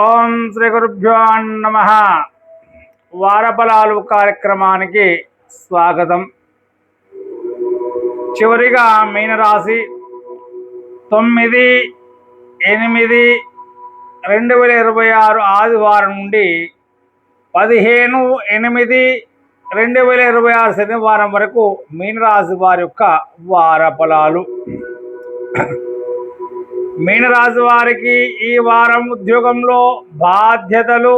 ఓం శ్రీ గురుభ్యో నమ. వారఫలాలు కార్యక్రమానికి స్వాగతం. చివరిగా మీనరాశి 9/8/2026 ఆదివారం నుండి 15/8/2026 శనివారం వరకు మీనరాశి వారి యొక్క వారఫలాలు. మీనరాశి వారికి ఈ వారం ఉద్యోగంలో బాధ్యతలు,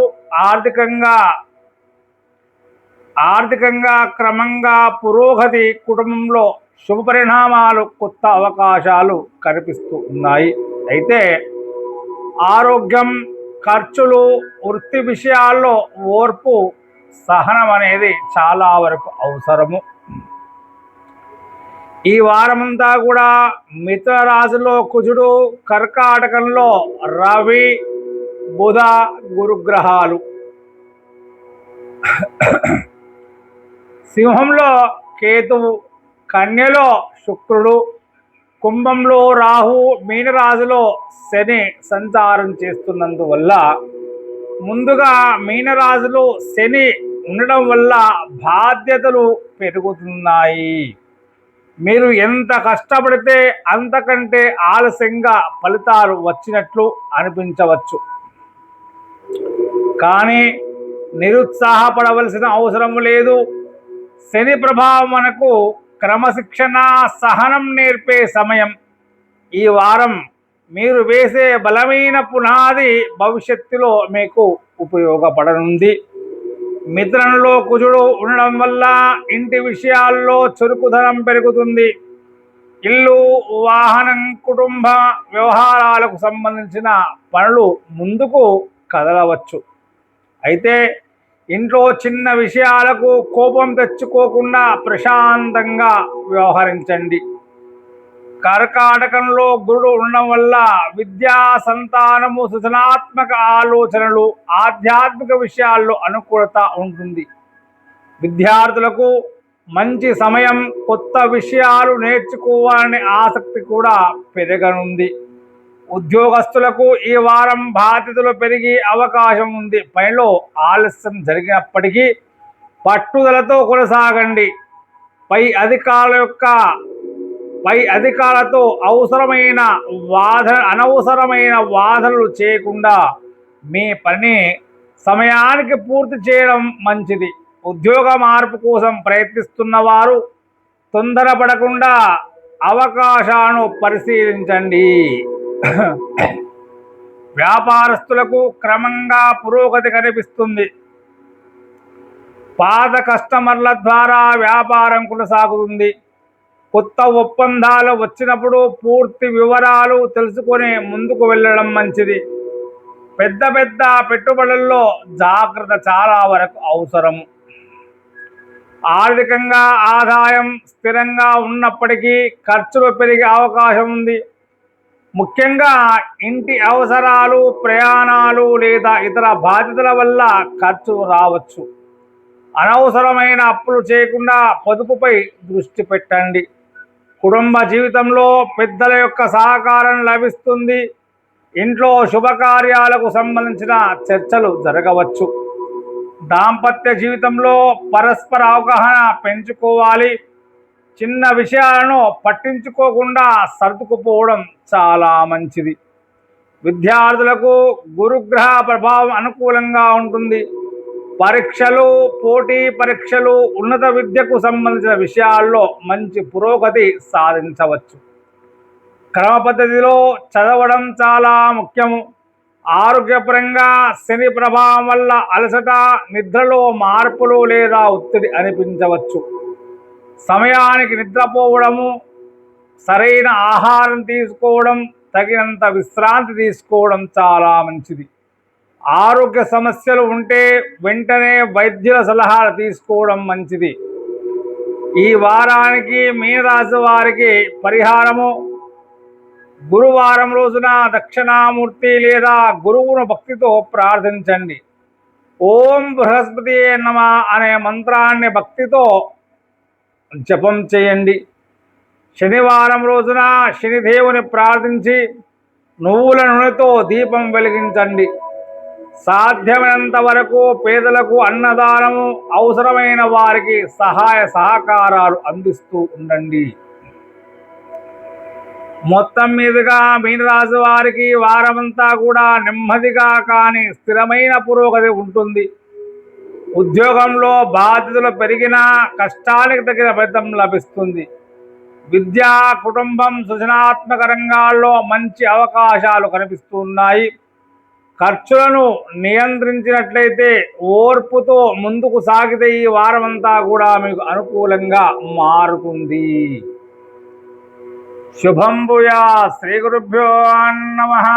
ఆర్థికంగా క్రమంగా పురోగతి, కుటుంబంలో శుభ పరిణామాలు, కొత్త అవకాశాలు కనిపిస్తూ ఉన్నాయి. అయితే ఆరోగ్యం, ఖర్చులు, వృత్తి విషయాల్లో ఓర్పు, సహనం అనేది చాలా వరకు అవసరము. ఈ వారమంతా కూడా మిథున రాశిలో కుజుడు, కర్కాటకంలో రవి, బుధ, గురుగ్రహాలు, సింహంలో కేతువు, కన్యలో శుక్రుడు, కుంభంలో రాహు, మీనరాశిలో శని సంచారం చేస్తున్నందువల్ల ముందుగా మీనరాశిలో శని ఉండడం వల్ల బాధ్యతలు పెరుగుతున్నాయి. మీరు ఎంత కష్టపడితే అంతకంటే ఆలస్యంగా ఫలితాలు వచ్చినట్లు అనిపించవచ్చు. కానీ నిరుత్సాహపడవలసిన అవసరం లేదు. శని ప్రభావం మనకు క్రమశిక్షణ, సహనం నేర్పే సమయం. ఈ వారం మీరు వేసే బలమైన పునాది భవిష్యత్తులో మీకు ఉపయోగపడనుంది. మిత్రులలో కుజుడు ఉండడం వల్ల ఇంటి విషయాల్లో చురుకుదనం పెరుగుతుంది. ఇల్లు, వాహనం, కుటుంబ వ్యవహారాలకు సంబంధించిన పనులు ముందుకు కదలవచ్చు. అయితే ఇంట్లో చిన్న విషయాలకు కోపం తెచ్చుకోకుండా ప్రశాంతంగా వ్యవహరించండి. కర్కాటకంలో గురుడు ఉండడం వల్ల విద్యా, సంతానము, సృజనాత్మక ఆలోచనలు, ఆధ్యాత్మిక విషయాల్లో అనుకూలత ఉంటుంది. విద్యార్థులకు మంచి సమయం. కొత్త విషయాలు నేర్చుకోవాలనే ఆసక్తి కూడా పెరగనుంది. ఉద్యోగస్తులకు ఈ వారం బాధ్యతలు పెరిగే అవకాశం ఉంది. పనిలో ఆలస్యం జరిగినప్పటికీ పట్టుదలతో కొనసాగండి. పై అధికారులతో అనవసరమైన వాదనలు చేయకుండా మీ పని సమయానికి పూర్తి చేయడం మంచిది. ఉద్యోగ మార్పు కోసం ప్రయత్నిస్తున్న వారు తొందరపడకుండా అవకాశాలను పరిశీలించండి. వ్యాపారస్తులకు క్రమంగా పురోగతి కనిపిస్తుంది. పాత కస్టమర్ల ద్వారా వ్యాపారం కొనసాగుతుంది. కొత్త ఒప్పందాలు వచ్చినప్పుడు పూర్తి వివరాలు తెలుసుకొని ముందుకు వెళ్ళడం మంచిది. పెద్ద పెట్టుబడుల్లో జాగ్రత్త చాలా వరకు అవసరము. ఆర్థికంగా ఆదాయం స్థిరంగా ఉన్నప్పటికీ ఖర్చులు పెరిగే అవకాశం ఉంది. ముఖ్యంగా ఇంటి అవసరాలు, ప్రయాణాలు లేదా ఇతర బాధ్యతల వల్ల ఖర్చు రావచ్చు. అనవసరమైన అప్పులు చేయకుండా పొదుపుపై దృష్టి పెట్టండి. కుటుంబ జీవితంలో పెద్దల యొక్క సహకారం లభిస్తుంది. ఇంట్లో శుభకార్యాలకు సంబంధించిన చర్చలు జరగవచ్చు. దాంపత్య జీవితంలో పరస్పర అవగాహన పెంచుకోవాలి. చిన్న విషయాలను పట్టించుకోకుండా సర్దుకుపోవడం చాలా మంచిది. విద్యార్థులకు గురుగ్రహ ప్రభావం అనుకూలంగా ఉంటుంది. పరీక్షలు, పోటీ పరీక్షలు, ఉన్నత విద్యకు సంబంధించిన విషయాల్లో మంచి పురోగతి సాధించవచ్చు. క్రమ పద్ధతిలో చదవడం చాలా ముఖ్యము. ఆరోగ్యపరంగా శని ప్రభావం వల్ల అలసట, నిద్రలో మార్పులు లేదా ఒత్తిడి అనిపించవచ్చు. సమయానికి నిద్రపోవడము, సరైన ఆహారం తీసుకోవడం, తగినంత విశ్రాంతి తీసుకోవడం చాలా మంచిది. ఆరోగ్య సమస్యలు ఉంటే వెంటనే వైద్యుల సలహాలు తీసుకోవడం మంచిది. ఈ వారానికి మీనరాశి వారికి పరిహారము: గురువారం రోజున దక్షిణామూర్తి లేదా గురువును భక్తితో ప్రార్థించండి. ఓం బృహస్పతి నమ అనే మంత్రాన్ని భక్తితో జపం చేయండి. శనివారం రోజున శనిదేవుని ప్రార్థించి నువ్వుల నూనెతో దీపం వెలిగించండి. సాధ్యమైనంత వరకు పేదలకు అన్నదానము, అవసరమైన వారికి సహాయ సహకారాలు అందిస్తూ ఉండండి. మొత్తం మీదుగా మీనరాశి వారికి వారమంతా కూడా నెమ్మదిగా కానీ స్థిరమైన పురోగతి ఉంటుంది. ఉద్యోగంలో బాధ్యతలు పెరిగినా కష్టానికి తగిన ఫలితం లభిస్తుంది. విద్యా, కుటుంబం, సృజనాత్మక రంగాల్లో మంచి అవకాశాలు కనిపిస్తున్నాయి. ఖర్చులను నియంత్రించినట్లయితే ఓర్పుతో ముందుకు సాగితే ఈ వారమంతా కూడా మీకు అనుకూలంగా మారుతుంది. శుభం భూయా. శ్రీ గురుభ్యో నమః.